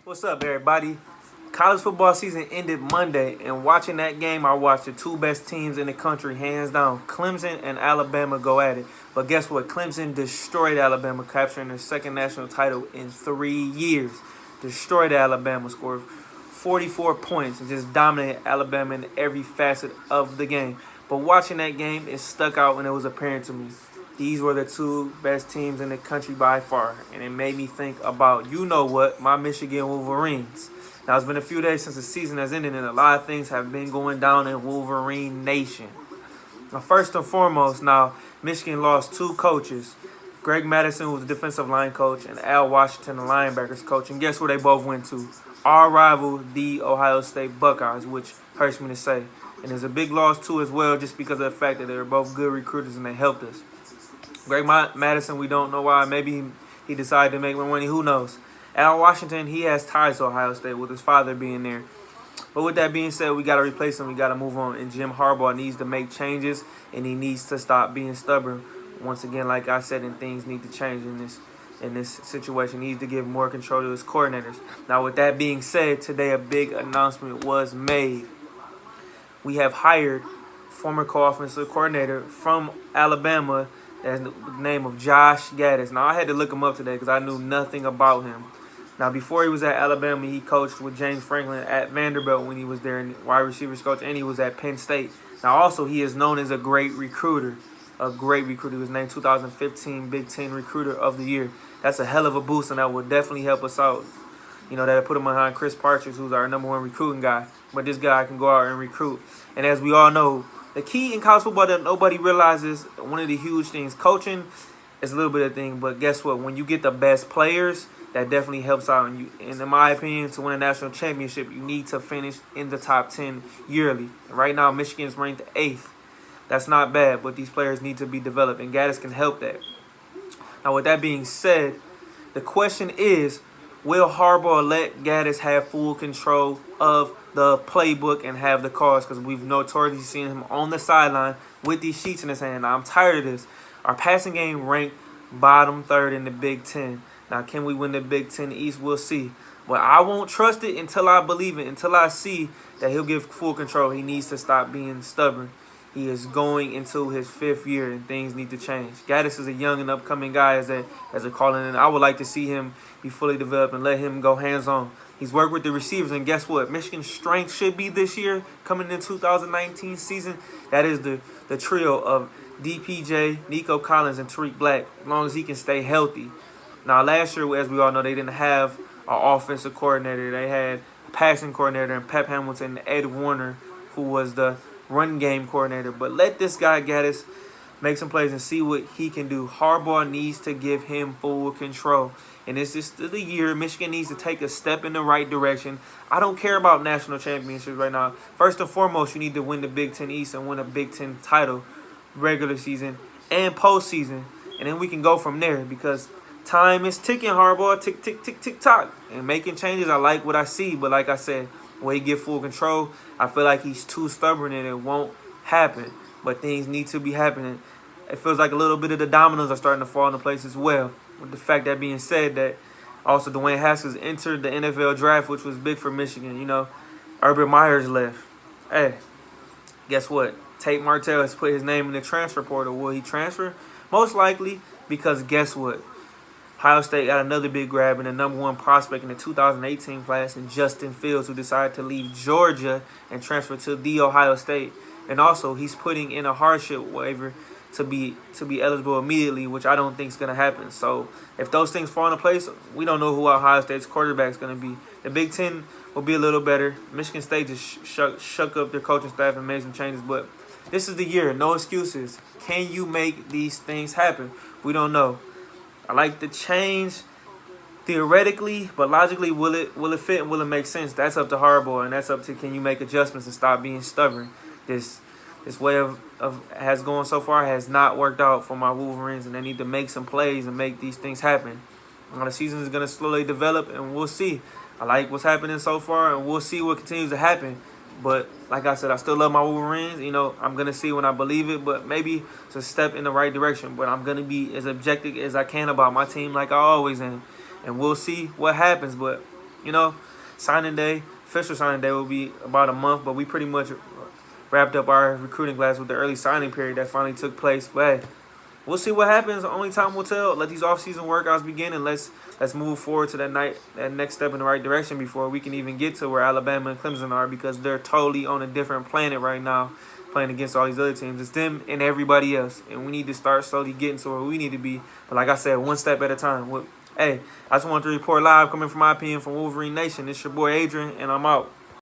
What's up, everybody? College football season ended Monday, and watching that game, I watched the two best teams in the country, hands down. Clemson and Alabama go at it. But guess what? Clemson destroyed Alabama, capturing their second national title in 3 years. Destroyed Alabama, scored 44 points, and just dominated Alabama in every facet of the game. But watching that game, it stuck out and it was apparent to me. These were the two best teams in the country by far. And it made me think about, you know what, my Michigan Wolverines. Now, it's been a few days since the season has ended, and a lot of things have been going down in Wolverine Nation. Now, first and foremost, Michigan lost two coaches. Greg Madison was the defensive line coach, and Al Washington, the linebackers coach. And guess where they both went to? Our rival, the Ohio State Buckeyes, which hurts me to say. And there's a big loss, too, as well, just because of the fact that they were both good recruiters and they helped us. Greg Madison, we don't know why. Maybe he decided to make more money. Who knows? Al Washington, he has ties to Ohio State with his father being there. But with that being said, we got to replace him. We got to move on. And Jim Harbaugh needs to make changes, and he needs to stop being stubborn. Once again, like I said, and things need to change in this situation. He needs to give more control to his coordinators. Now, with that being said, today a big announcement was made. We have hired former co-offensive coordinator from Alabama. That's the name of Josh Gaddis. Now, I had to look him up today because I knew nothing about him. Now, before he was at Alabama, he coached with James Franklin at Vanderbilt when he was there in wide receivers coach, and he was at Penn State. Now, also, he is known as a great recruiter. A great recruiter. He was named 2015 Big Ten Recruiter of the Year. That's a hell of a boost, and that will definitely help us out. You know, that'll put him behind Chris Partridge, who's our number one recruiting guy. But this guy can go out and recruit. And as we all know, the key in college football that nobody realizes, one of the huge things, coaching is a little bit of thing, but guess what? When you get the best players, that definitely helps out. And in my opinion, to win a national championship, you need to finish in the top 10 yearly. Right now, Michigan's ranked 8th. That's not bad, but these players need to be developed, and Gaddis can help that. Now, with that being said, the question is, will Harbaugh let Gaddis have full control of the playbook and have the calls? Because we've notoriously seen him on the sideline with these sheets in his hand. Now, I'm tired of this. Our passing game ranked bottom third in the Big Ten. Now, can we win the Big Ten East? We'll see. But I won't trust it until I believe it, until I see that he'll give full control. He needs to stop being stubborn. He is going into his 5th year, and things need to change. Gaddis is a young and upcoming guy as a calling, and I would like to see him be fully developed and let him go hands-on. He's worked with the receivers, and guess what? Michigan's strength should be this year, coming in 2019 season. That is the trio of DPJ, Nico Collins, and Tariq Black, as long as he can stay healthy. Now, last year, as we all know, they didn't have an offensive coordinator. They had a passing coordinator and Pep Hamilton and Ed Warner, who was the run game coordinator. But let this guy, Gaddis, make some plays and see what he can do. Harbaugh needs to give him full control. And it's just the year Michigan needs to take a step in the right direction. I don't care about national championships right now. First and foremost, you need to win the Big Ten East and win a Big Ten title, regular season and postseason. And then we can go from there, because time is ticking, Harbaugh. Tick, tick, tick, tick, tock. And making changes, I like what I see. But like I said, when he get full control, I feel like he's too stubborn and it won't happen. But things need to be happening. It feels like a little bit of the dominoes are starting to fall into place as well. With the fact that being said, that also Dwayne Haskins entered the NFL draft, which was big for Michigan. You know, Urban Meyer's left. Hey, guess what? Tate Martell has put his name in the transfer portal. Will he transfer? Most likely, because guess what? Ohio State got another big grab in the number 1 prospect in the 2018 class in Justin Fields, who decided to leave Georgia and transfer to the Ohio State. And also, he's putting in a hardship waiver to be eligible immediately, which I don't think is going to happen. So if those things fall into place, we don't know who Ohio State's quarterback is going to be. The Big Ten will be a little better. Michigan State just shook up their coaching staff and made some changes. But this is the year. No excuses. Can you make these things happen? We don't know. I like the change theoretically, but logically, will it fit and will it make sense? That's up to Harbaugh, and that's up to, can you make adjustments and stop being stubborn? This way of has gone so far has not worked out for my Wolverines, and they need to make some plays and make these things happen. Now, the season is going to slowly develop, and we'll see. I like what's happening so far, and we'll see what continues to happen. But like I said, I still love my Wolverines. You know, I'm going to see when I believe it, but maybe it's a step in the right direction. But I'm going to be as objective as I can about my team like I always am. And we'll see what happens. But you know, signing day, official signing day will be about a month, but we pretty much wrapped up our recruiting class with the early signing period that finally took place. But hey, we'll see what happens. Only time will tell. Let these offseason workouts begin, and let's move forward to that next step in the right direction before we can even get to where Alabama and Clemson are, because they're totally on a different planet right now, playing against all these other teams. It's them and everybody else, and we need to start slowly getting to where we need to be. But like I said, one step at a time. Hey, I just wanted to report live, coming from my opinion, from Wolverine Nation. It's your boy Adrian, and I'm out.